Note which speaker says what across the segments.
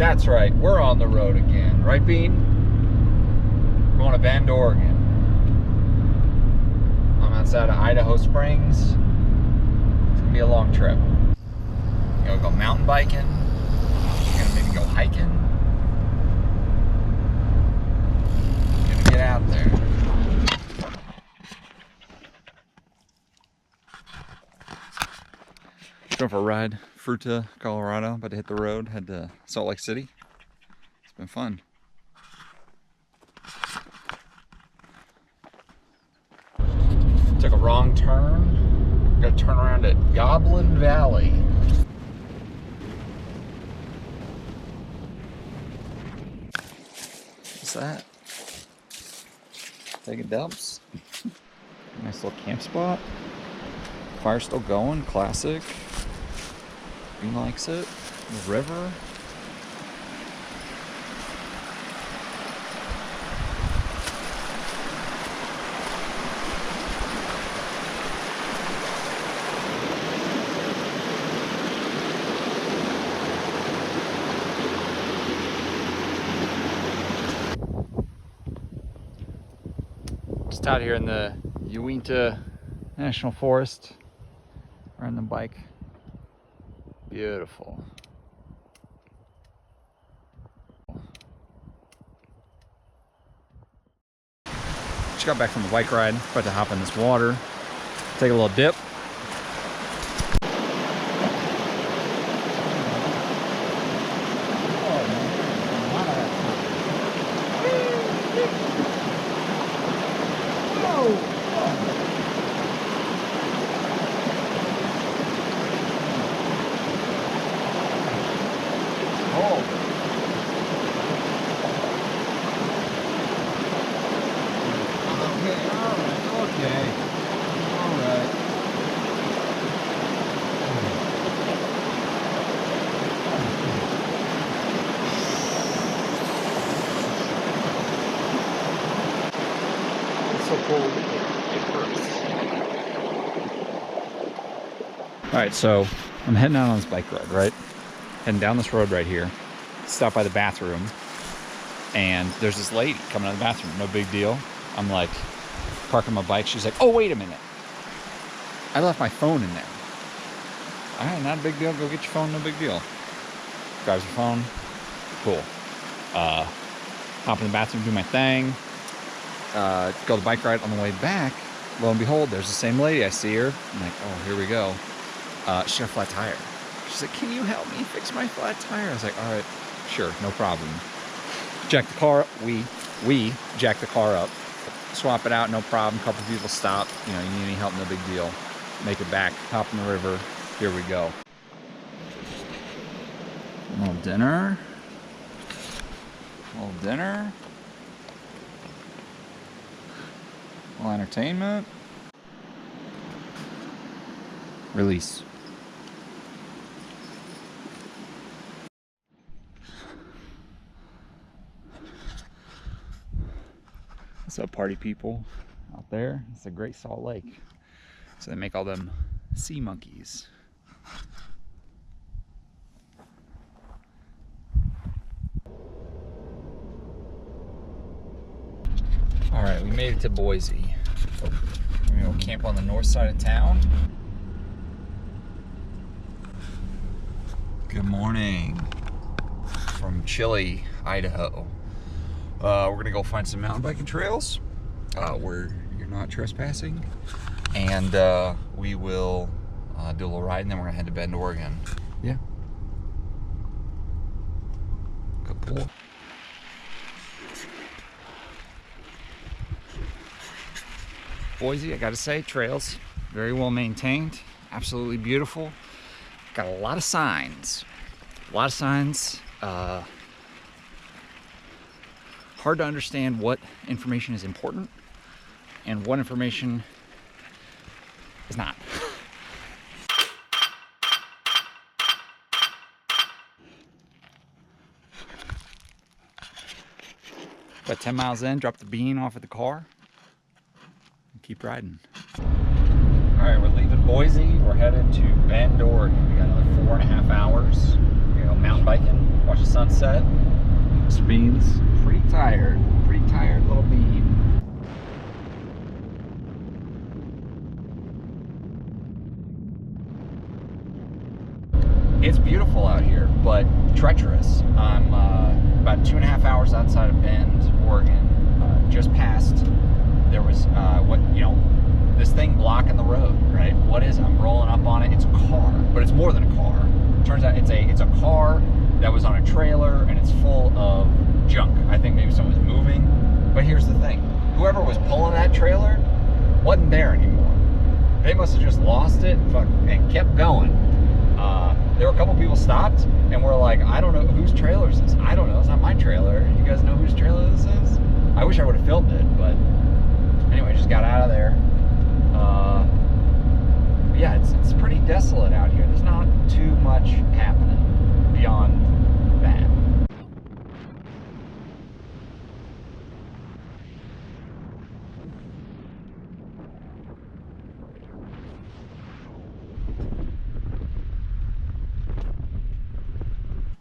Speaker 1: That's right, we're on the road again. Right, Bean? We're going to Bend, Oregon. I'm outside of Idaho Springs. It's gonna be a long trip. You know, go mountain biking. You're gonna maybe go hiking. You're gonna get out there. Going for a ride, Fruita, Colorado. About to hit the road. Head to Salt Lake City. It's been fun. Took a wrong turn. Got to turn around at Goblin Valley. What's that? Taking dumps. Nice little camp spot. Fire still going. Classic. Green likes it. The river. Just out here in the Uinta National Forest, riding the bike. Beautiful. Just got back from the bike ride, about to hop in this water, take a little dip. Alright, so I'm heading out on this bike ride, right? Heading down this road right here. Stop by the bathroom. And there's this lady coming out of the bathroom. No big deal. I'm like, parking my bike. She's like, oh, wait a minute. I left my phone in there. Alright, not a big deal. Go get your phone, no big deal. Grabs your phone. Cool. Hop in the bathroom, do my thing. Go the bike ride on the way back. Lo and behold, there's the same lady. I see her. I'm like, oh, here we go. She got a flat tire. She's like, can you help me fix my flat tire? I was like, all right, sure, no problem. Jack the car up. We jack the car up. Swap it out, no problem. A couple people stop. You know, you need any help, no big deal. Make it back, hop in the river. Here we go. A little dinner. A little dinner. A little entertainment. Release. What's up, party people out there? It's a Great Salt Lake. So they make all them sea monkeys. All right, we made it to Boise. We're gonna go camp on the north side of town. Good morning from chilly Idaho. We're gonna go find some mountain biking trails where you're not trespassing, and we will do a little ride, and then we're gonna head to Bend, Oregon. Yeah. Cool. Boise, I gotta say, trails very well maintained, absolutely beautiful. Got a lot of signs. A lot of signs. Hard to understand what information is important and what information is not. About 10 miles in, drop the bean off at the car and keep riding. All right, we're leaving Boise. We're headed to Bend, Oregon. We got another 4.5 hours. We're gonna go mountain biking watch the sunset. Bean's pretty tired little bean. It's beautiful out here, but treacherous. I'm about 2.5 hours outside of Bend, Oregon. Just past, there was this thing blocking the road, right? What is it? I'm rolling up on it. It's a car, but it's more than a car. Turns out it's a car that was on a trailer, and it's full of junk. I think maybe someone's moving. But here's the thing. Whoever was pulling that trailer wasn't there anymore. They must have just lost it and kept going. There were a couple people stopped and were like, I don't know whose trailer is this. I don't know. It's not my trailer. You guys know whose trailer this is? I wish I would have filmed it, but anyway, just got out of there. Yeah, it's pretty desolate out here. There's not too much happening beyond that.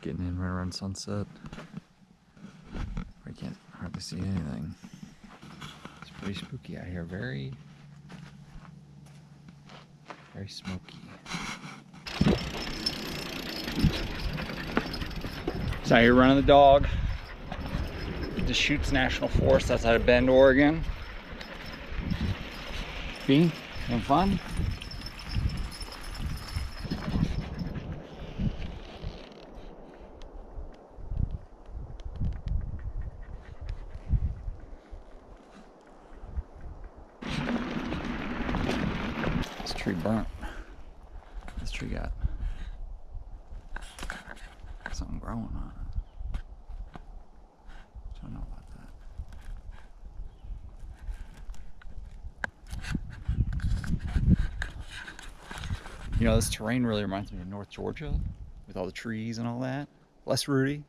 Speaker 1: Getting in right around sunset. I can't hardly see anything. It's pretty spooky out here. Very smoky. So out here running the dog. Deschutes National Forest outside of Bend, Oregon. Bean, having fun? This tree burnt. This tree got something growing on it. Don't know about that. You know, this terrain really reminds me of North Georgia with all the trees and all that. Less rooty,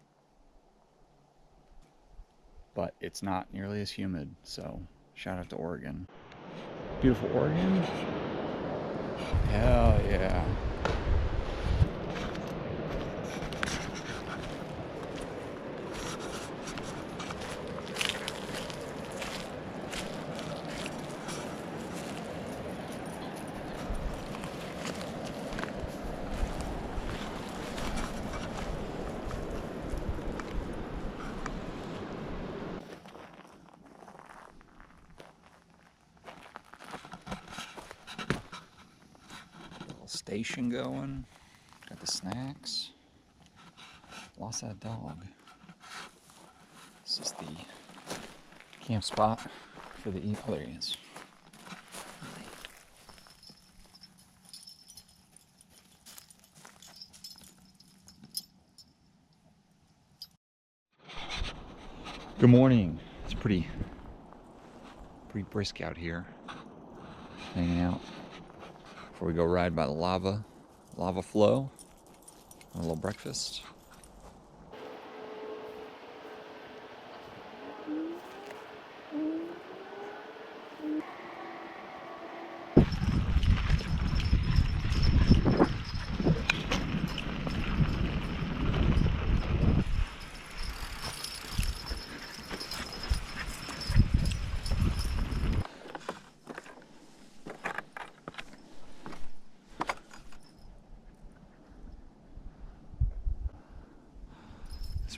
Speaker 1: but it's not nearly as humid. So shout out to Oregon. Beautiful Oregon. Hell yeah. Station going. Got the snacks. Lost that dog. This is the camp spot for the eat. Oh, there he is. Good morning. It's pretty brisk out here. Hanging out. Before we go ride by the lava flow, a little breakfast.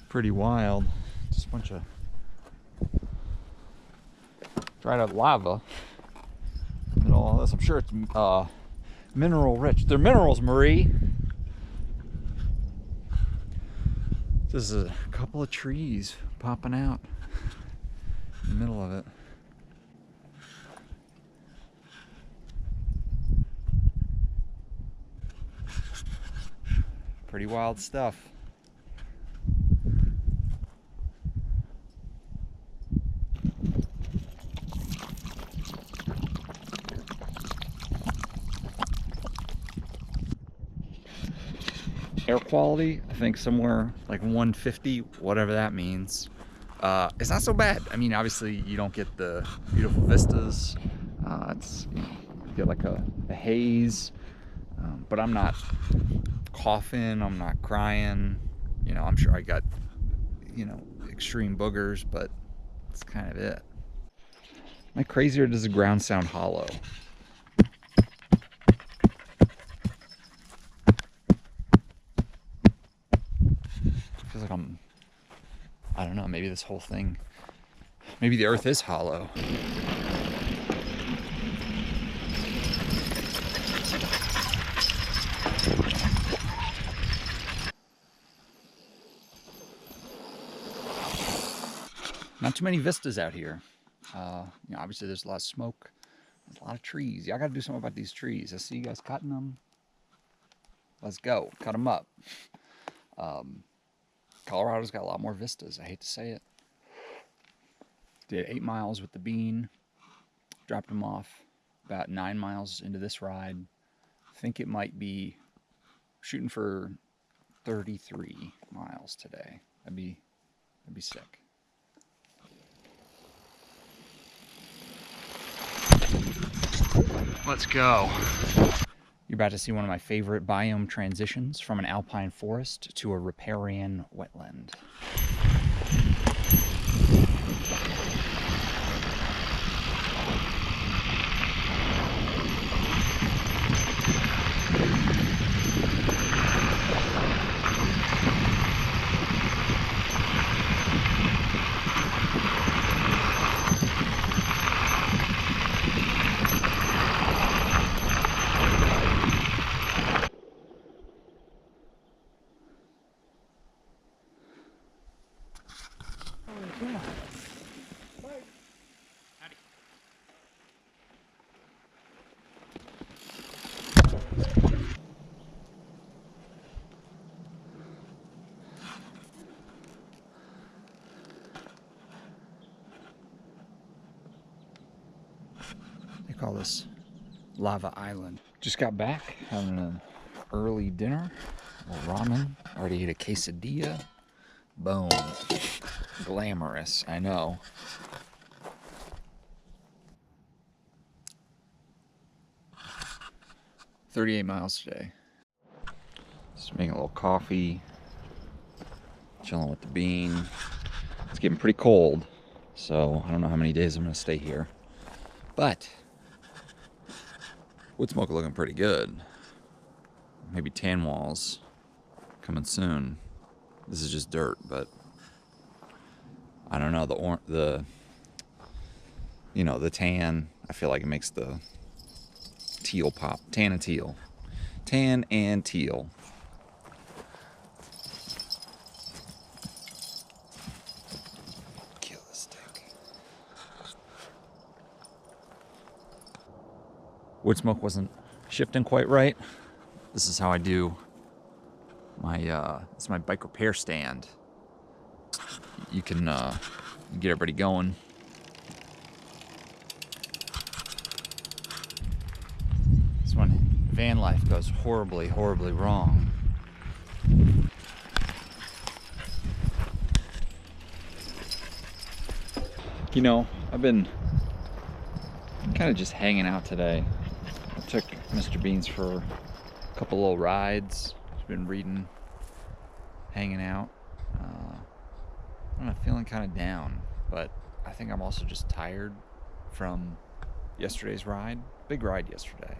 Speaker 1: Pretty wild. Just a bunch of dried up lava and all this. I'm sure it's mineral rich. They're minerals, Marie. This is a couple of trees popping out in the middle of it. Pretty wild stuff. Air quality, I think somewhere like 150, whatever that means. It's not so bad. I mean, obviously you don't get the beautiful vistas. It's, you get like a haze, but I'm not coughing, I'm not crying. You know, I'm sure I got, you know, extreme boogers, but that's kind of it. Am I crazy or does the ground sound hollow? Feels like I don't know, maybe this whole thing, maybe the earth is hollow. Not too many vistas out here. You know, obviously there's a lot of smoke. There's a lot of trees. Y'all got to do something about these trees. I see you guys cutting them. Let's go. Cut them up. Colorado's got a lot more vistas. I hate to say it. Did 8 miles with the Bean. Dropped them off about 9 miles into this ride. I think it might be shooting for 33 miles today. That'd be sick. Let's go. You're about to see one of my favorite biome transitions from an alpine forest to a riparian wetland. They call this Lava Island. Just got back, having an early dinner. A little ramen. Already ate a quesadilla. Boom. Glamorous, I know. "38 miles today." Just making a little coffee. Chilling with the Bean. It's getting pretty cold, so I don't know how many days I'm gonna stay here. But Woodsmoke looking pretty good. Maybe tan walls coming soon. This is just dirt, but I don't know, the you know, the tan, I feel like it makes the teal pop. Tan and teal. Tan and teal. Kill this stick. Woodsmoke wasn't shifting quite right. This is how I do my this is my bike repair stand. You can get everybody going. This one, van life goes horribly, horribly wrong. You know, I've been kind of just hanging out today. I took Mr. Beans for a couple little rides. He's been reading, hanging out. I'm feeling kind of down, but I think I'm also just tired from yesterday's ride. Big ride yesterday.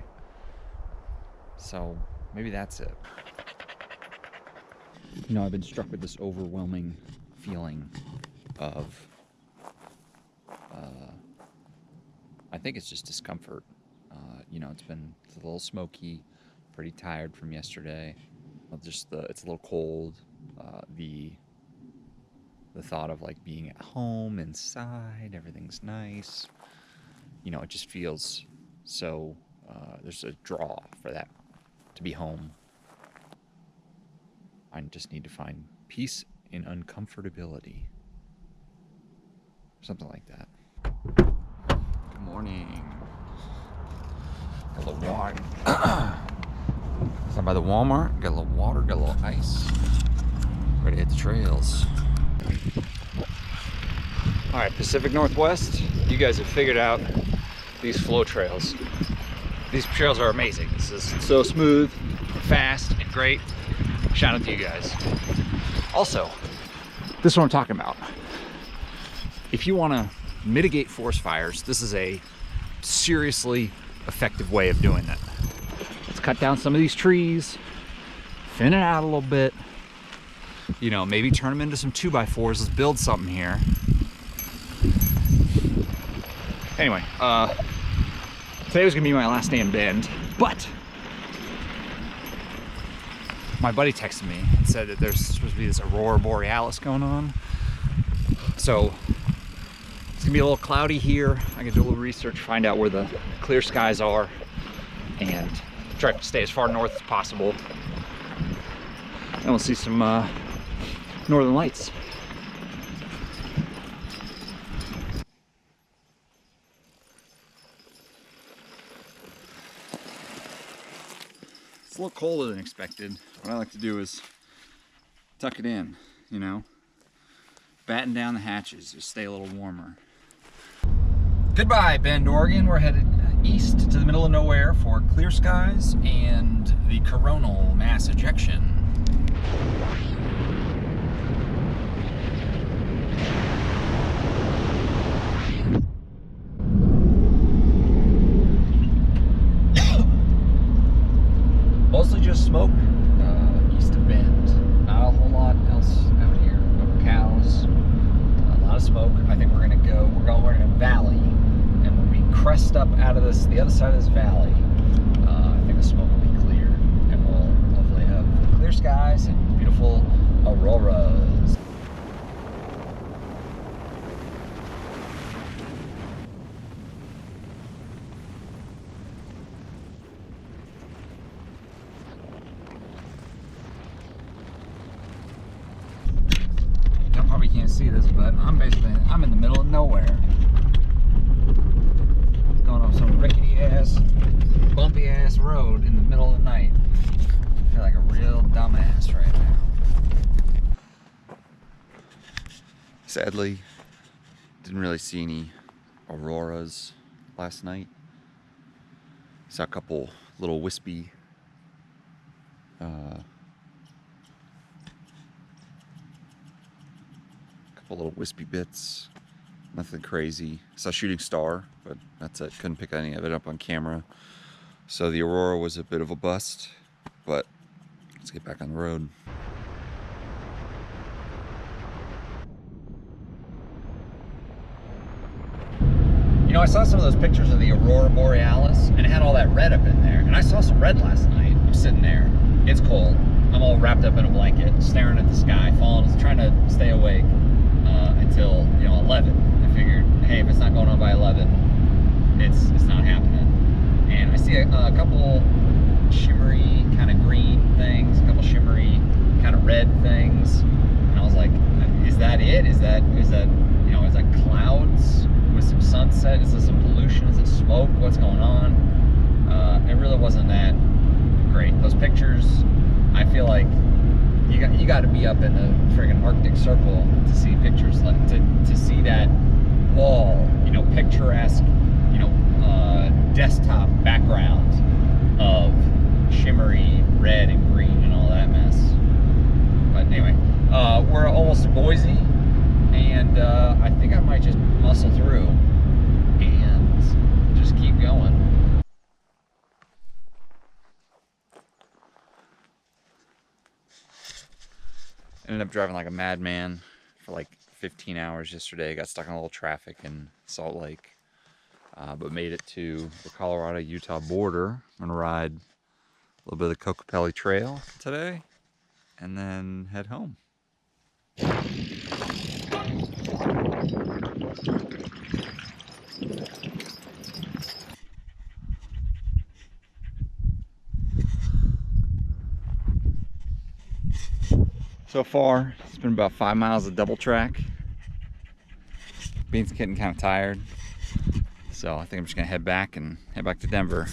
Speaker 1: So maybe that's it. You know, I've been struck with this overwhelming feeling of, I think it's just discomfort. You know, it's a little smoky, pretty tired from yesterday. It's a little cold. The thought of like being at home, inside, everything's nice. You know, it just feels so, there's a draw for that, to be home. I just need to find peace in uncomfortability. Something like that. Good morning. Got a little water. Stop by the Walmart, got a little water, got a little ice. Ready to hit the trails. All right, Pacific Northwest, you guys have figured out these flow trails. These trails are amazing. This is so smooth, fast, and great. Shout out to you guys. Also, this is what I'm talking about. If you want to mitigate forest fires, this is a seriously effective way of doing that. Let's cut down some of these trees, thin it out a little bit, you know, maybe turn them into some 2x4s. Let's build something here. Anyway, today was gonna be my last day in Bend, but my buddy texted me and said that there's supposed to be this Aurora Borealis going on. So it's gonna be a little cloudy here. I can do a little research, find out where the clear skies are, and try to stay as far north as possible. And we'll see some northern lights. It's a little colder than expected. What I like to do is tuck it in, you know, batten down the hatches, just stay a little warmer. Goodbye, Bend, Oregon. We're headed east to the middle of nowhere for clear skies and the coronal mass ejection. Mostly just smoke east of Bend. Not a whole lot else out here. A couple cows, a lot of smoke. I think we're in a valley, and when we crest up out of this, the other side of this valley, I think the smoke will be cleared, and we'll hopefully have clear skies and beautiful auroras. Probably can't see this, but I'm in the middle of nowhere. Going off some rickety ass, bumpy ass road in the middle of the night. I feel like a real dumbass right now. Sadly, didn't really see any auroras last night. Saw a couple little wispy little wispy bits, nothing crazy. Saw a shooting star, but that's it. Couldn't pick any of it up on camera. So the aurora was a bit of a bust, but let's get back on the road. You know, I saw some of those pictures of the Aurora Borealis, and it had all that red up in there. And I saw some red last night. I'm sitting there. It's cold. I'm all wrapped up in a blanket, staring at the sky, trying to stay awake. Until, you know, 11. I figured, hey, if it's not going on by 11, it's not happening. And I see a couple shimmery kind of green things, a couple shimmery kind of red things, and I was like, is that it? Is that you know, is that clouds with some sunset? Is this some pollution? Is it smoke? What's going on? It really wasn't that great. Those pictures, I feel like you got to be up in the friggin' Arctic Circle to see pictures like to see that wall, you know, picturesque, you know, desktop background of shimmery red and green and all that mess. But anyway, we're almost to Boise, and I think I might just muscle through and just keep going. Ended up driving like a madman for like 15 hours yesterday. Got stuck in a little traffic in Salt Lake, but made it to the Colorado-Utah border. I'm gonna ride a little bit of the Kokopelli Trail today, and then head home. So far, it's been about 5 miles of double track. Bean's getting kind of tired, so I think I'm just gonna head back to Denver.